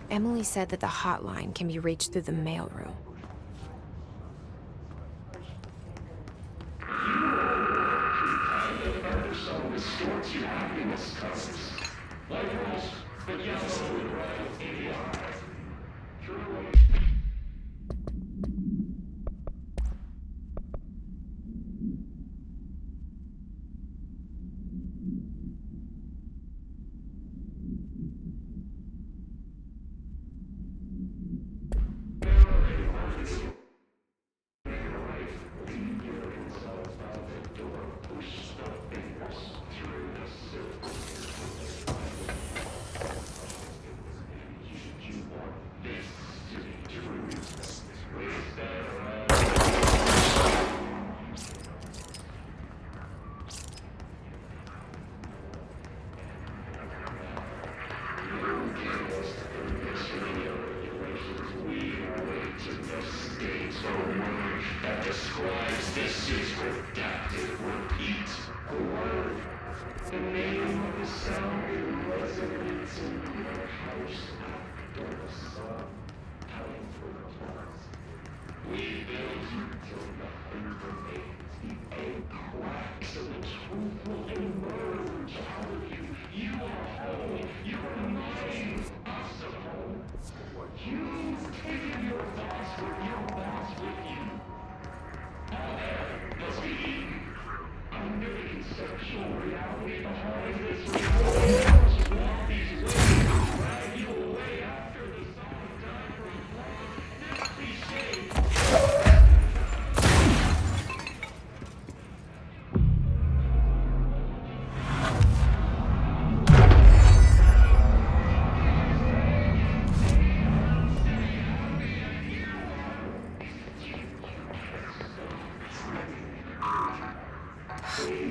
Emily said that the hotline can be reached through the mailroom.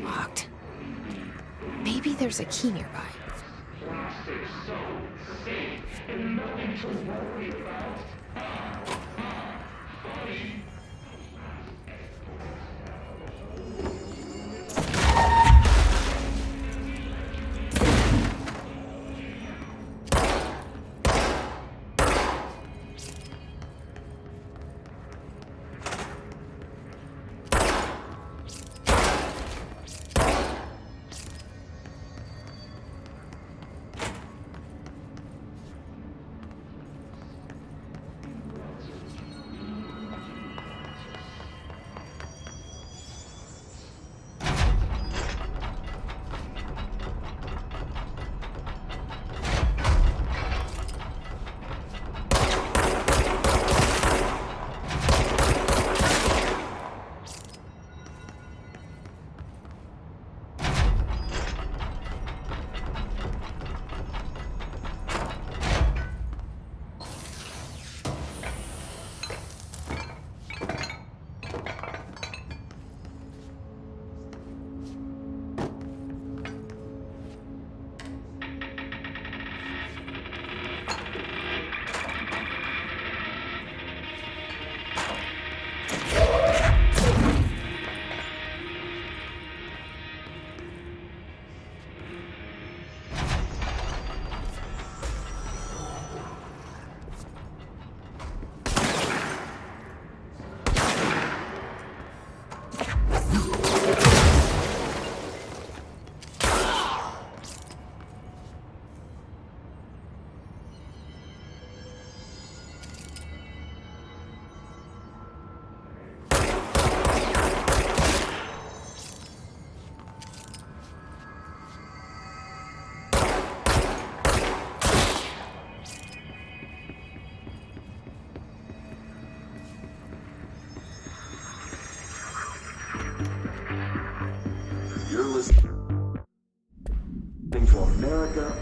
Locked. Maybe there's a key nearby.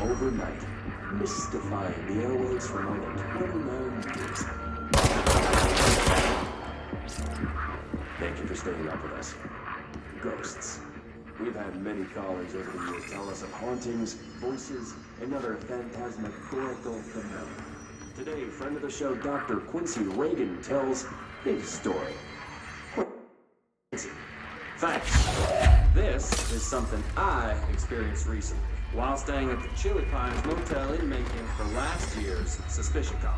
Overnight, mystifying the airwaves for more than 29 years. staying up with us. Ghosts. We've had many callers over the years tell us of hauntings, voices, and other phantasmagorical phenomena. Today, friend of the show, Dr. Quincy Reagan, tells his story. Quincy. Thanks. This is something I experienced recently while staying at the Chili Pines Motel in Macon for last year's Suspicion Call.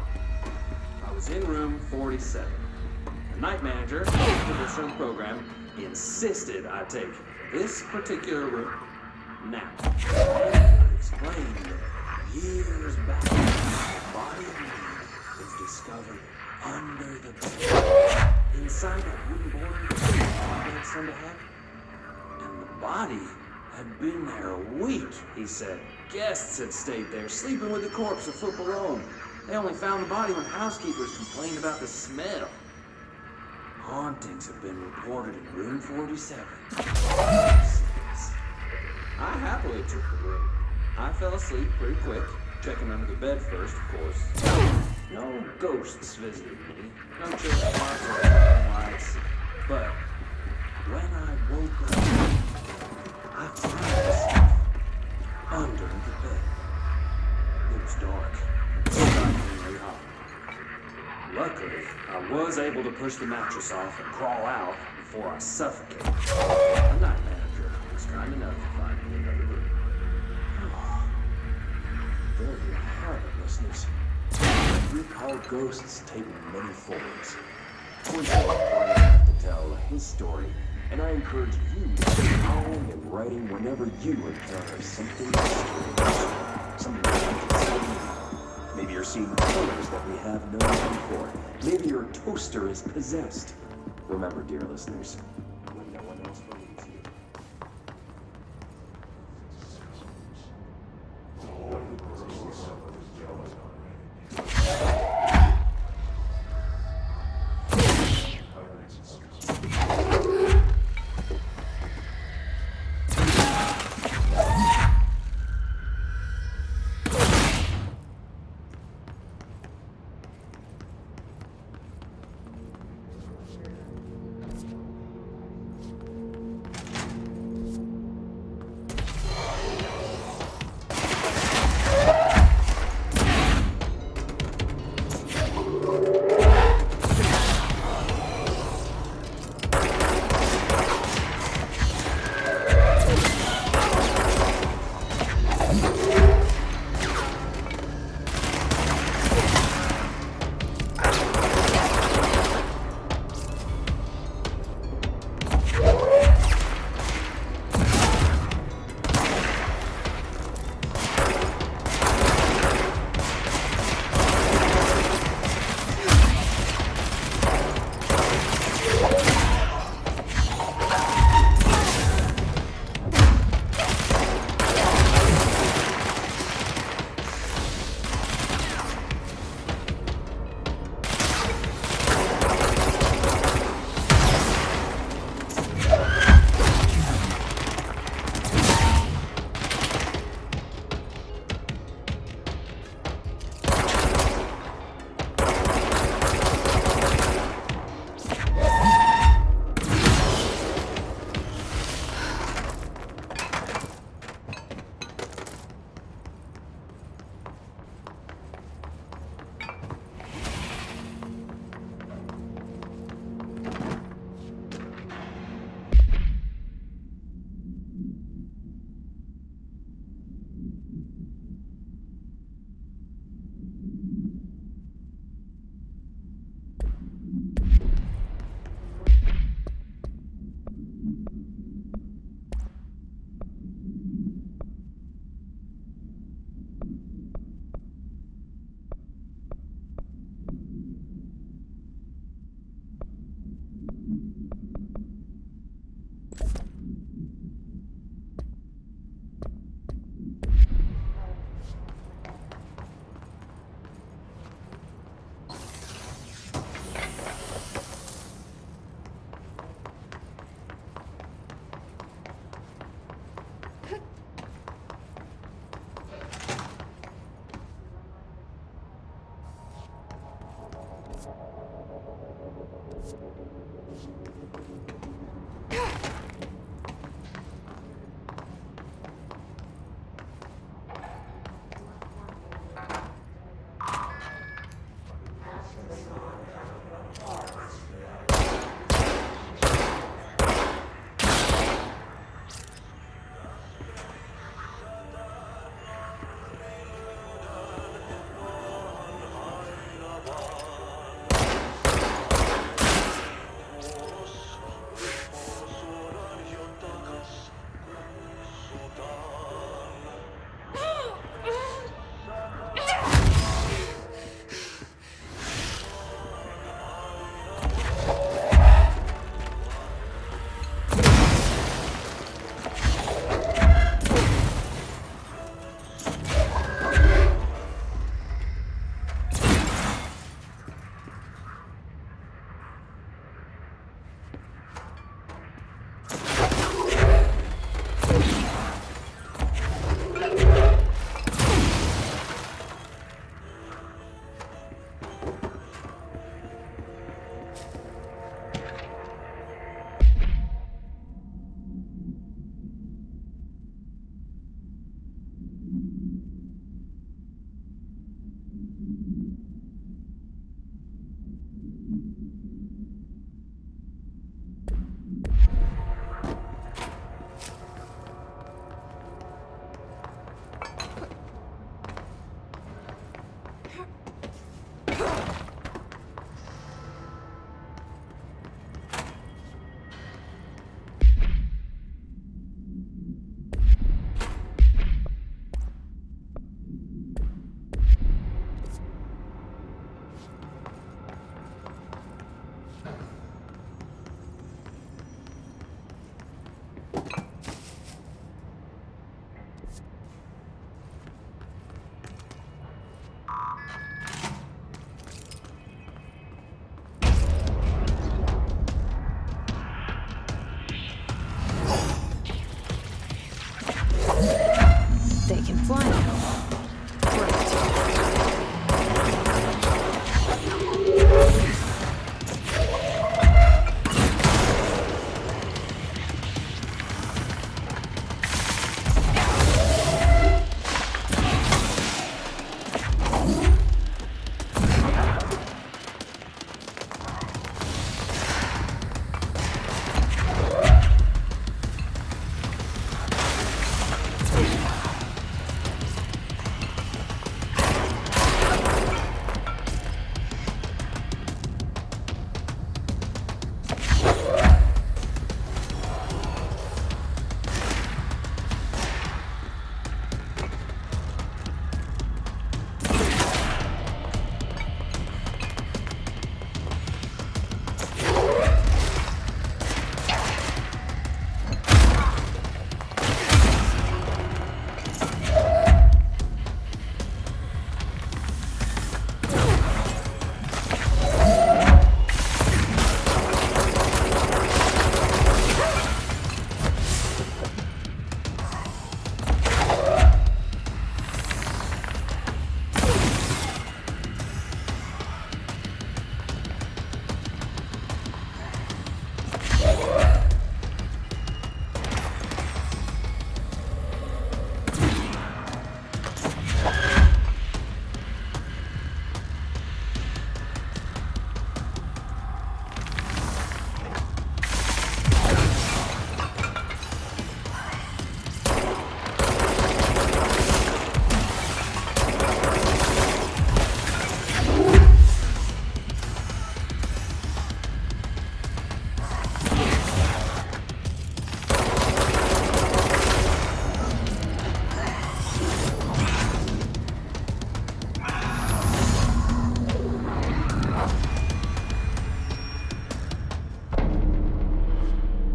I was in room 47. The night manager of the show program insisted I take this particular room. Now, I explained that years back, a body of man was discovered under the bed, inside that wooden board bed Sunday had. And the body had been there a week, he said. Guests had stayed there, sleeping with the corpse a foot below them. They only found the body when housekeepers complained about the smell. Hauntings have been reported in room 47. I happily took the room. I fell asleep pretty quick, checking under the bed first, of course. No ghosts visited me, no chill spots or flashing lights. But when I woke up, I found myself under the bed. It was dark, strikingly hot. Luckily, I was able to push the mattress off and crawl out before I suffocated. The night manager was kind enough to find me another room. There you have it, listeners. We call ghosts take many forms. Quincy wanted to tell his story, and I encourage you to keep calling and writing whenever you encounter something strange, something unexplainable. Maybe you're seeing colors that we have no name for. Maybe your toaster is possessed. Remember, dear listeners, when no one else believes you. They can fly now. Great.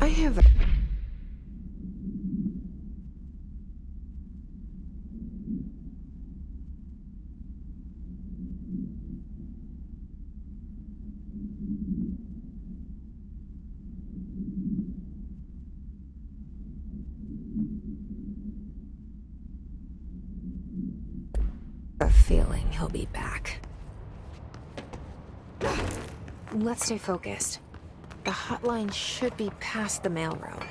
I have a... a feeling he'll be back. Let's stay focused. The hotline should be past the mail room.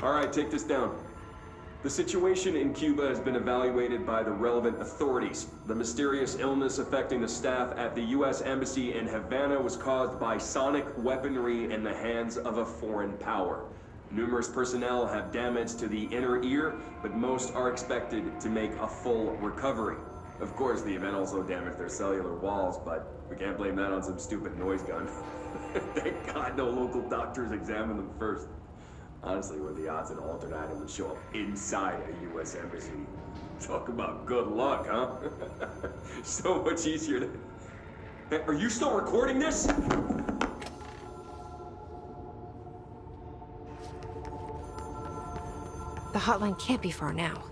All right, take this down. The situation in Cuba has been evaluated by the relevant authorities. The mysterious illness affecting the staff at the U.S. Embassy in Havana was caused by sonic weaponry in the hands of a foreign power. Numerous personnel have damage to the inner ear, but most are expected to make a full recovery. Of course, the event also damaged their cellular walls, but we can't blame that on some stupid noise gun. Thank God no local doctors examined them first. Honestly, what are the odds an alternate item would show up inside a U.S. embassy? Talk about good luck, huh? So much easier to... Hey, are you still recording this? The hotline can't be far now.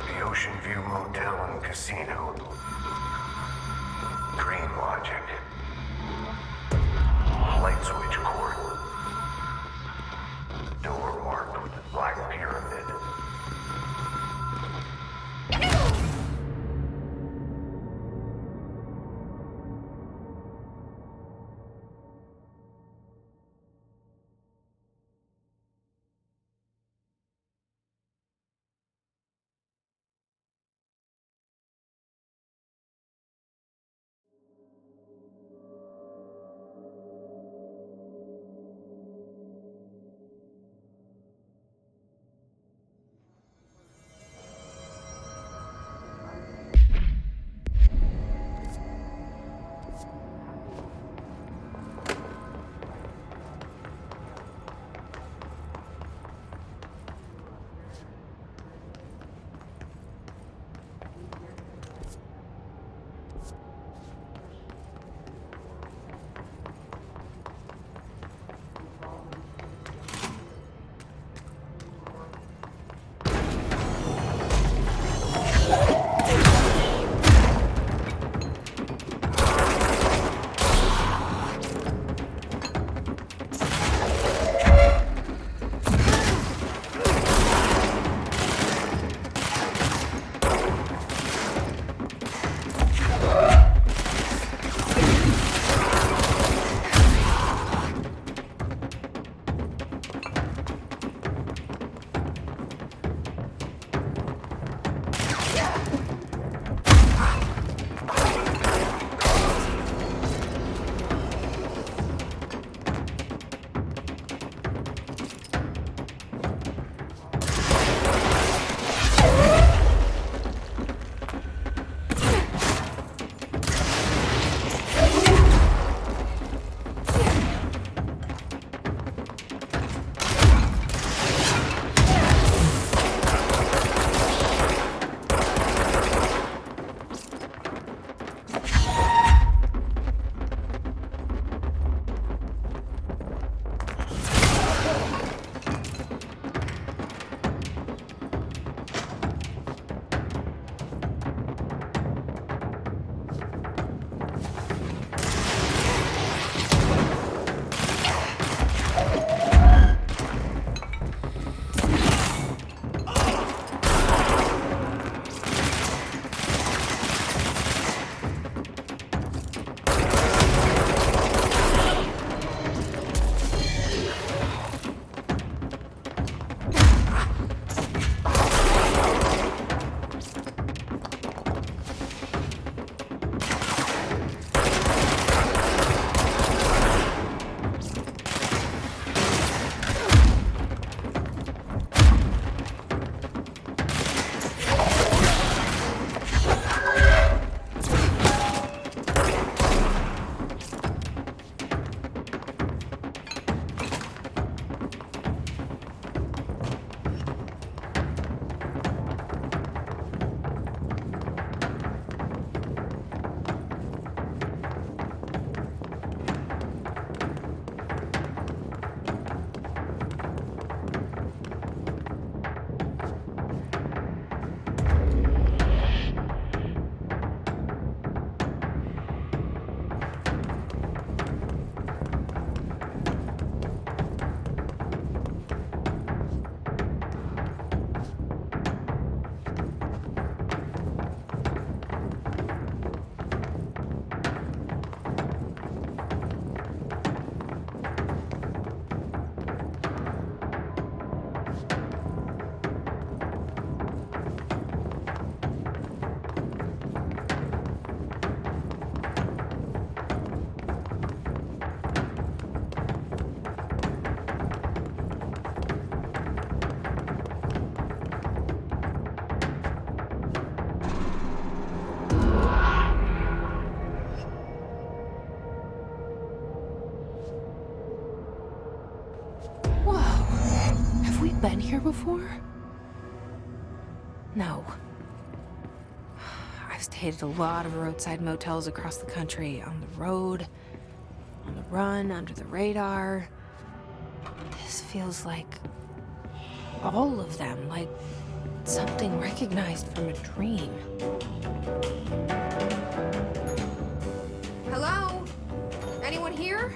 The Ocean View Motel and Casino. Dream Logic. Light switch cord. Door marked with the Black Pyramid. here before? No. I've stayed at a lot of roadside motels across the country, on the road, on the run, under the radar. This feels like all of them, like something recognized from a dream. Hello? Anyone here?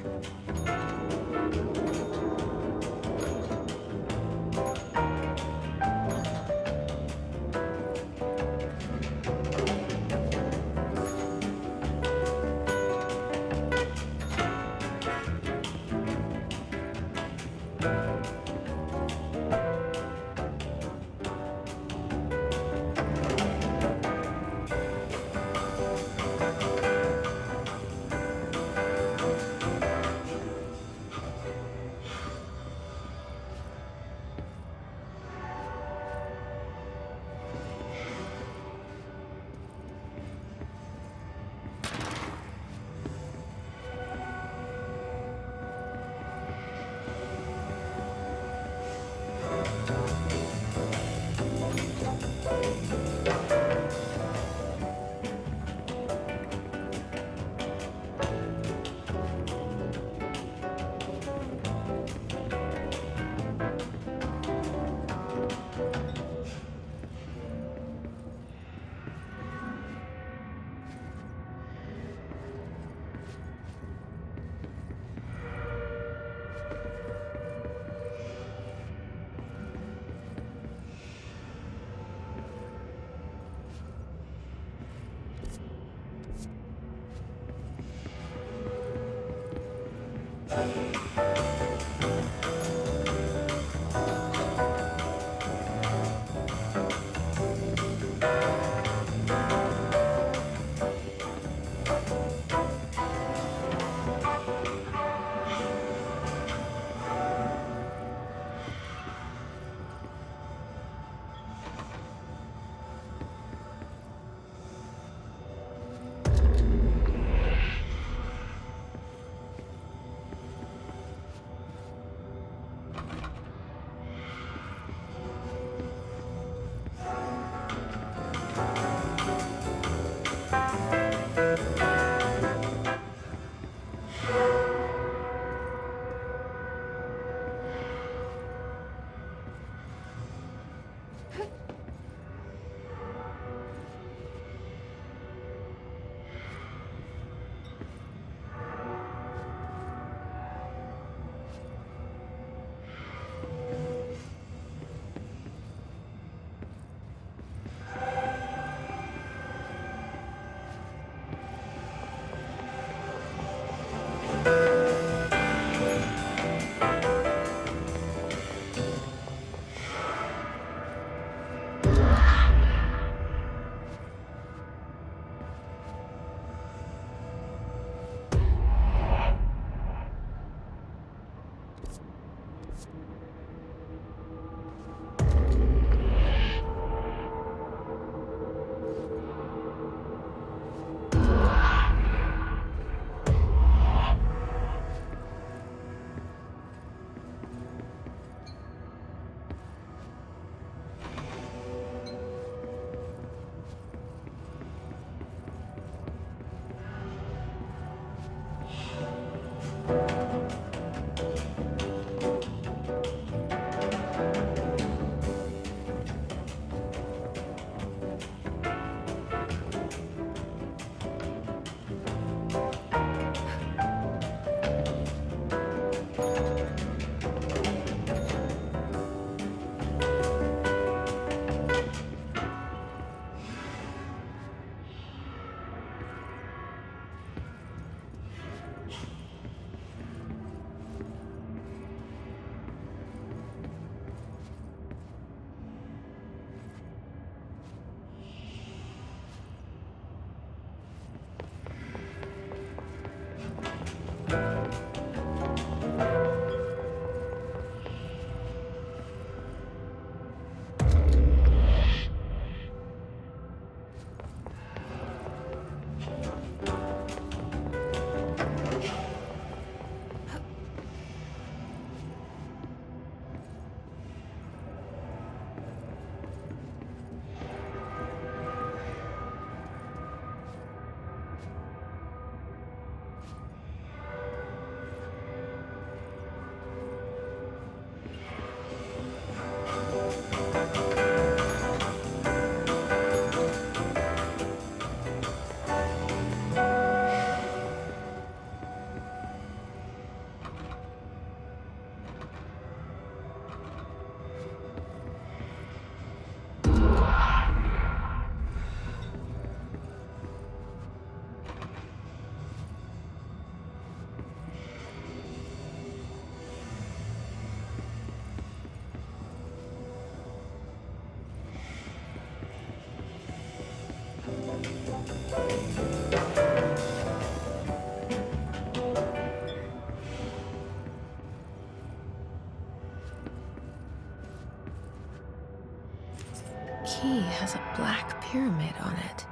key has a black pyramid on it.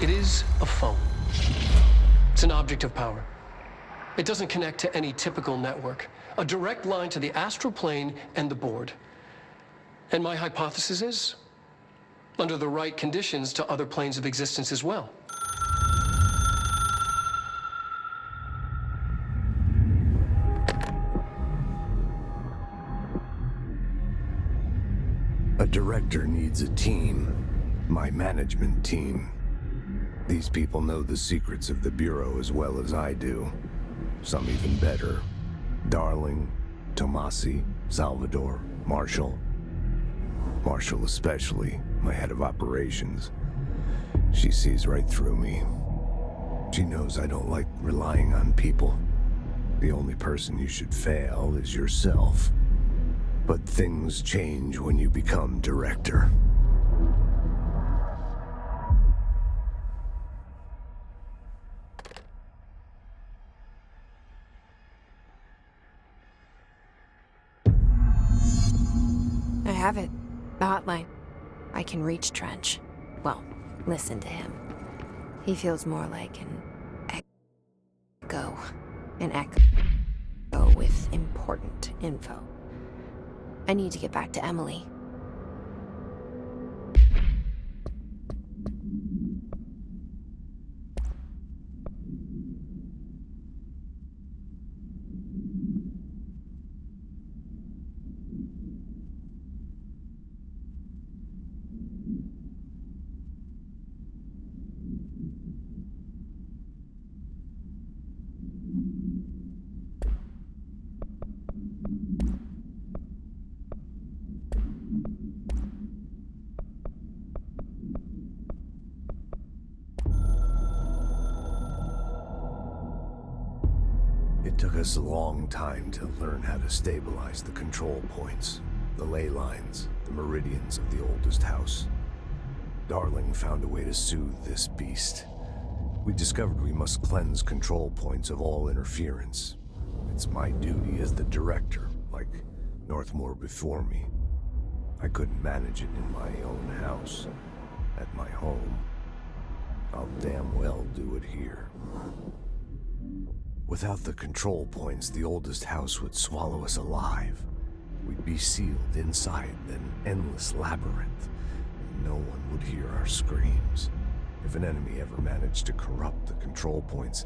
It is a phone. It's an object of power. It doesn't connect to any typical network. A direct line to the astral plane and the board. And my hypothesis is, under the right conditions, to other planes of existence as well. A director needs a team. My management team. These people know the secrets of the Bureau as well as I do. Some even better. Darling, Tomasi, Salvador, Marshall. Marshall especially, my head of operations. She sees right through me. She knows I don't like relying on people. The only person you should fail is yourself. But things change when you become director. I have it. The hotline. I can reach Trench. Well, listen to him. He feels more like an echo. An echo with important info. I need to get back to Emily. took us a long time to learn how to stabilize the control points, the ley lines, the meridians of the oldest house. Darling found a way to soothe this beast. We discovered we must cleanse control points of all interference. It's my duty as the director, like Northmore before me. I couldn't manage it in my own house, at my home. I'll damn well do it here. Without the control points, the oldest house would swallow us alive. We'd be sealed inside an endless labyrinth. No one would hear our screams. If an enemy ever managed to corrupt the control points,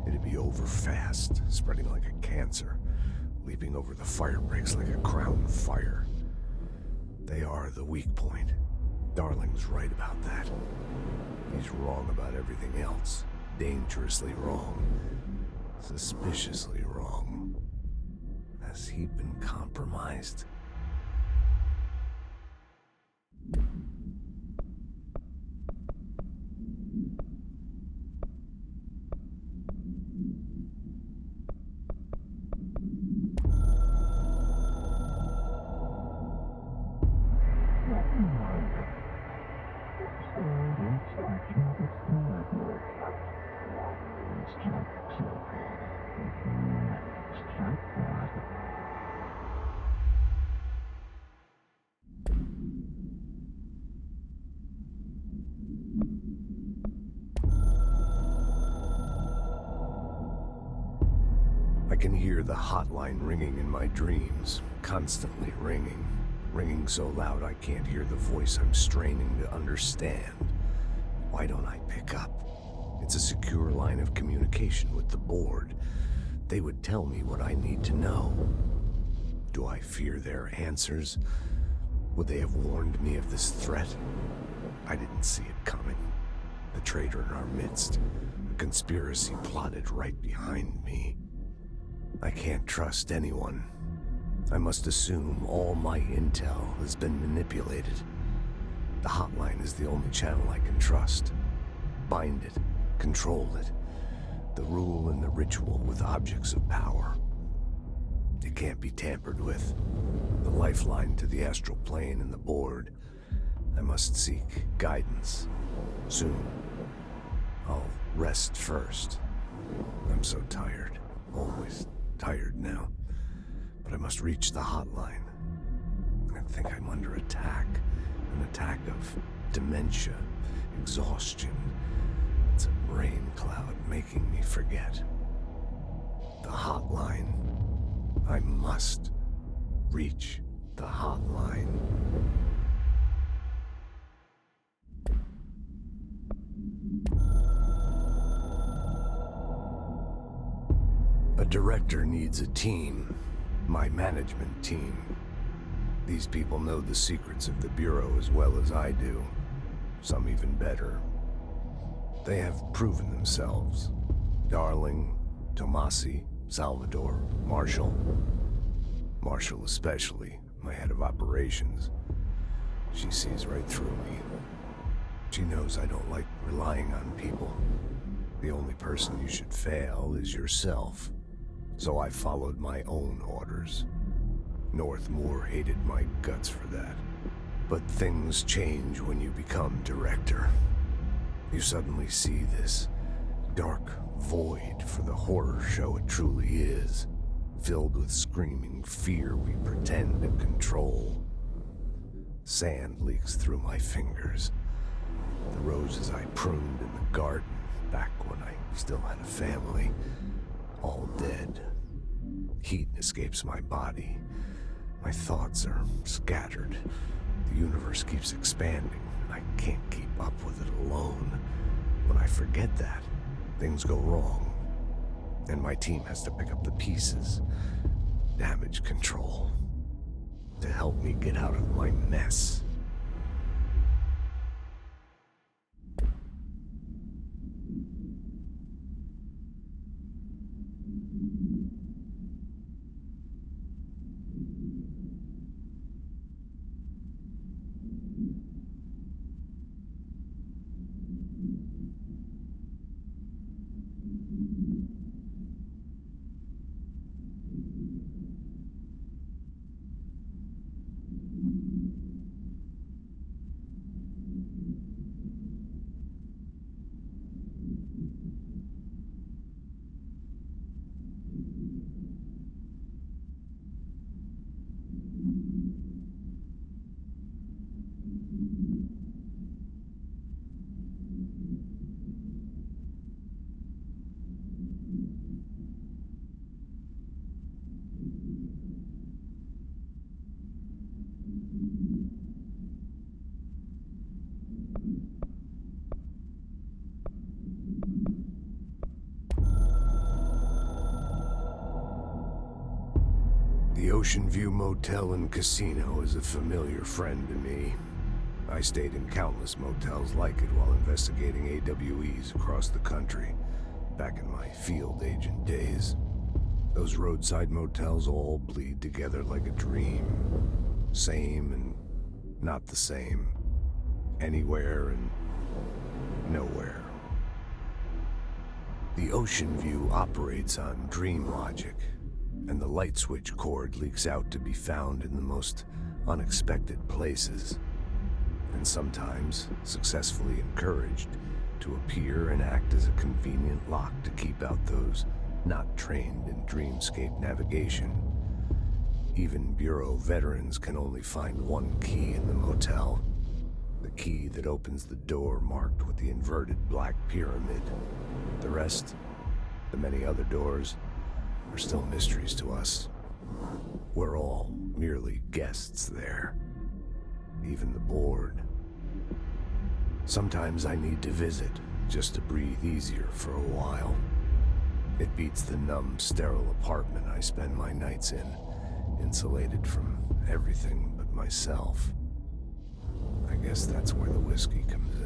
it'd be over fast, spreading like a cancer, leaping over the fire breaks like a crown fire. They are the weak point. Darling's right about that. He's wrong about everything else. Dangerously wrong. Suspiciously wrong. Has he been compromised? I can hear the hotline ringing in my dreams, constantly ringing. Ringing so loud I can't hear the voice I'm straining to understand. Why don't I pick up? It's a secure line of communication with the board. They would tell me what I need to know. Do I fear their answers? Would they have warned me of this threat? I didn't see it coming. The traitor in our midst. A conspiracy plotted right behind me. I can't trust anyone. I must assume all my intel has been manipulated. The hotline is the only channel I can trust. Bind it, control it. The rule and the ritual with objects of power. It can't be tampered with. The lifeline to the astral plane and the board. I must seek guidance. Soon. I'll rest first. I'm so tired. Always tired now. But I must reach the hotline. I think I'm under attack. An attack of dementia, exhaustion. It's a rain cloud making me forget. The hotline. I must reach the hotline. A director needs a team. My management team. These people know the secrets of the Bureau as well as I do. Some even better. They have proven themselves. Darling, Tomasi, Salvador, Marshall. Marshall especially, my head of operations. She sees right through me. She knows I don't like relying on people. The only person you should fail is yourself. So I followed my own orders. Northmore hated my guts for that. But things change when you become director. You suddenly see this dark void for the horror show it truly is, filled with screaming fear we pretend to control. Sand leaks through my fingers. The roses I pruned in the garden back when I still had a family, all dead. Heat escapes my body. My thoughts are scattered. The universe keeps expanding. I can't keep up with it alone. When I forget that, things go wrong. And my team has to pick up the pieces. Damage control. To help me get out of my mess. Ocean View Motel and Casino is a familiar friend to me. I stayed in countless motels like it while investigating AWEs across the country, back in my field agent days. Those roadside motels all bleed together like a dream. Same and not the same. Anywhere and nowhere. The Ocean View operates on dream logic, and the light switch cord leaks out to be found in the most unexpected places, and sometimes successfully encouraged to appear and act as a convenient lock to keep out those not trained in dreamscape navigation. Even Bureau veterans can only find one key in the motel. The key that opens the door marked with the inverted black pyramid. The rest, the many other doors, are still mysteries to us. We're all merely guests there. Even the board. Sometimes I need to visit, just to breathe easier for a while. It beats the numb, sterile apartment I spend my nights in, insulated from everything but myself. I guess that's where the whiskey comes in.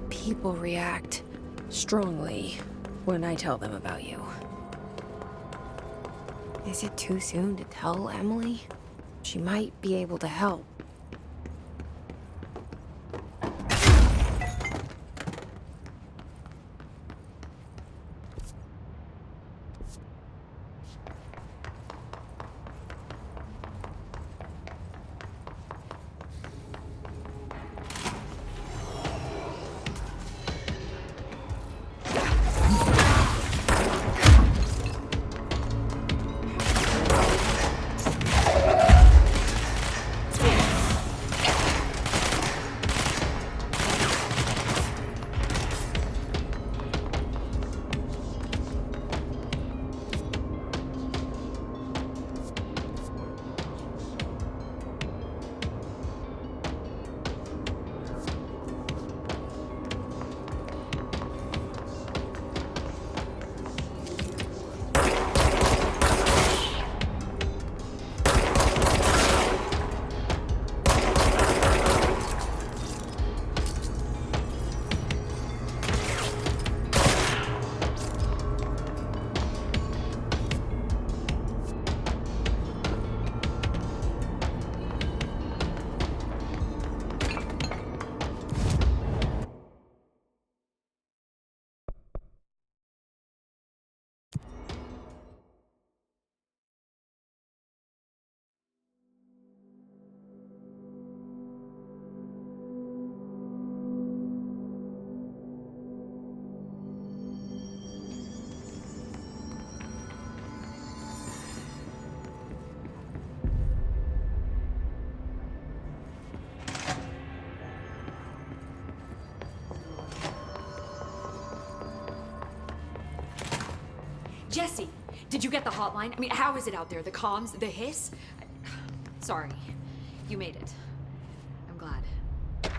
People react strongly when I tell them about you. Is it too soon to tell Emily? She might be able to help. Jesse, Did you get the hotline? I mean, how is it out there? The comms, the hiss? Sorry. You made it. I'm glad.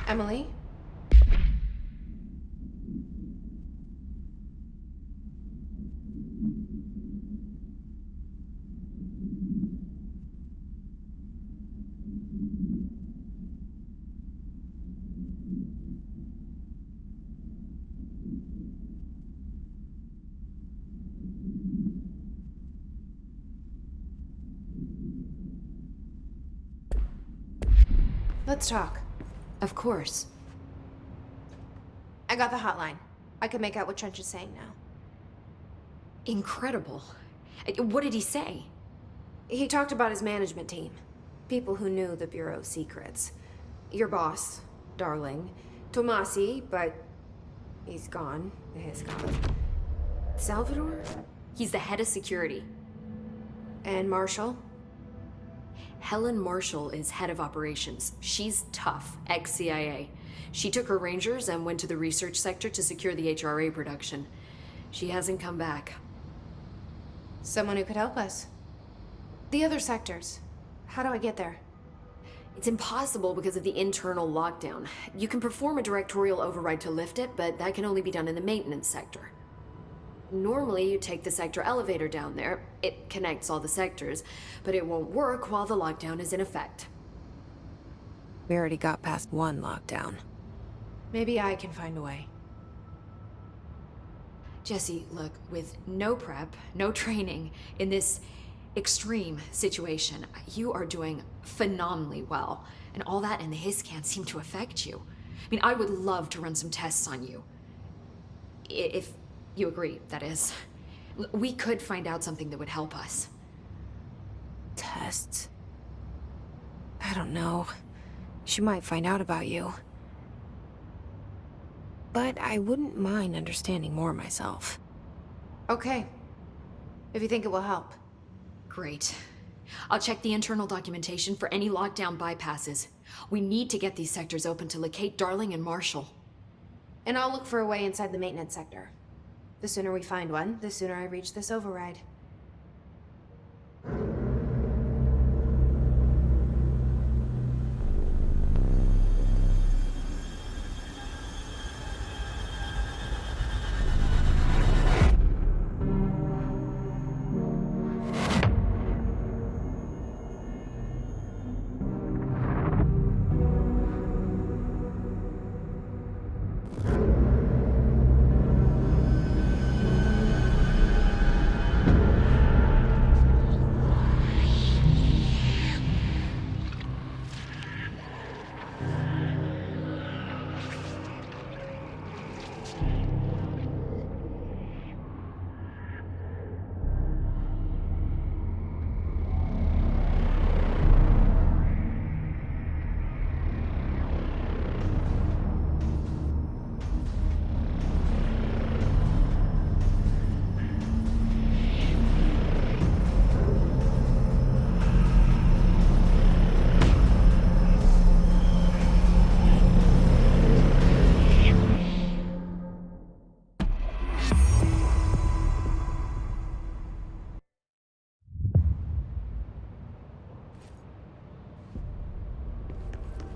Emily? Let's talk. Of course. I got the hotline. I can make out what Trench is saying now. Incredible. What did he say? He talked about his management team. People who knew the Bureau's secrets. Your boss, Darling. Tomasi, but he's gone. He's gone. Salvador? He's the head of security. And Marshall? Helen Marshall is head of operations. She's tough, ex-CIA. She took her Rangers and went to the research sector to secure the HRA production. She hasn't come back. Someone who could help us. The other sectors. How do I get there? It's impossible because of the internal lockdown. You can perform a directorial override to lift it, but that can only be done in the maintenance sector. Normally, you take the sector elevator down there. It connects all the sectors, but it won't work while the lockdown is in effect. We already got past one lockdown. Maybe I can find a way. Jesse, look, with no prep, no training, in this extreme situation, you are doing phenomenally well. And all that and the hiss can't seem to affect you. I mean, I would love to run some tests on you. If you agree, that is. We could find out something that would help us. Tests? I don't know. She might find out about you. But I wouldn't mind understanding more myself. Okay. If you think it will help. Great. I'll check the internal documentation for any lockdown bypasses. We need to get these sectors open to locate Darling and Marshall. And I'll look for a way inside the maintenance sector. The sooner we find one, the sooner I reach this override.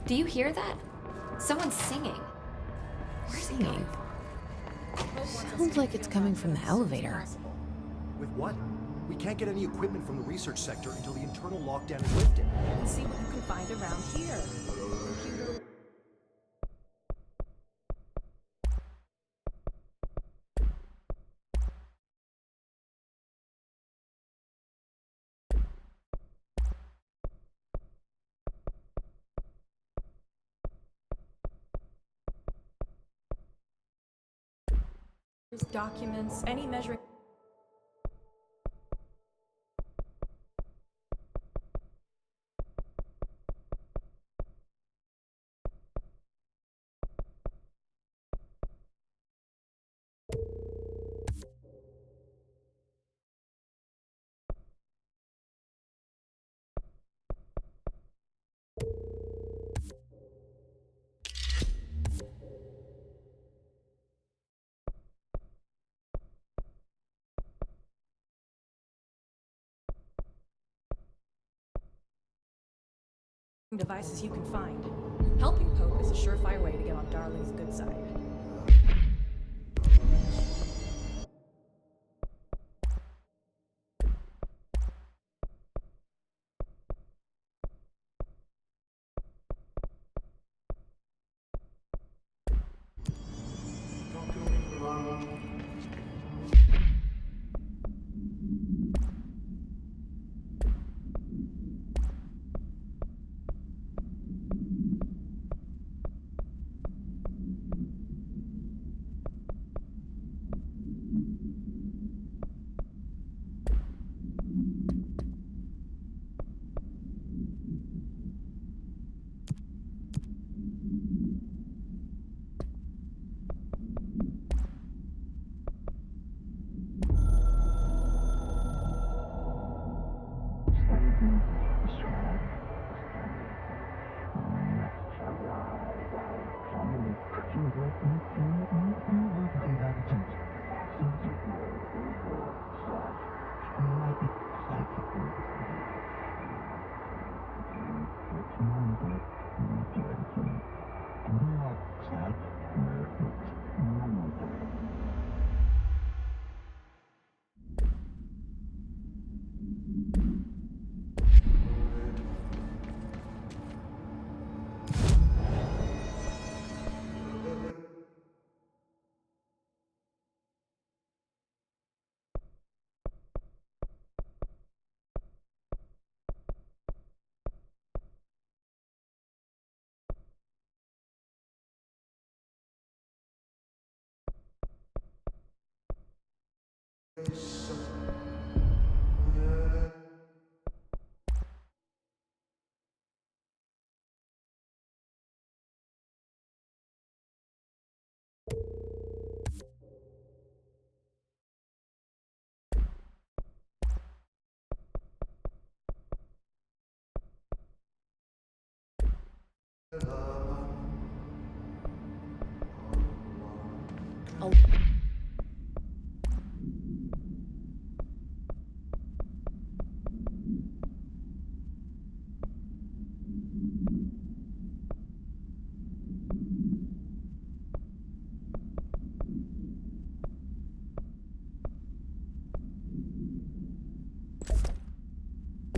Do you hear that? Someone's singing. Singing. Sounds like it's coming from the elevator. With what? We can't get any equipment from the research sector until the internal lockdown is lifted. And see what you can find around here. Computer. Documents, any measuring. devices you can find. Helping Pope is a surefire way to get on Darling's good side.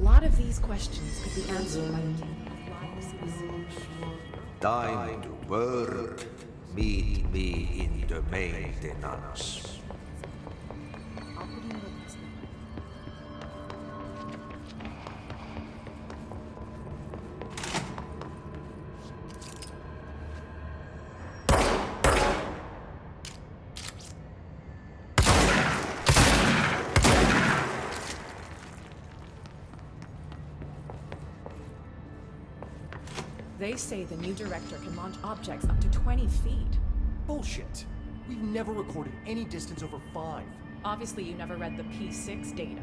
A lot of these questions could be answered by the King of Flying Species. Time to work. Meet me in the maintenance. I'll put in a witness. They say the new director can launch objects up to 20 feet. Bullshit. We've never recorded any distance over 5. Obviously, you never read the P6 data.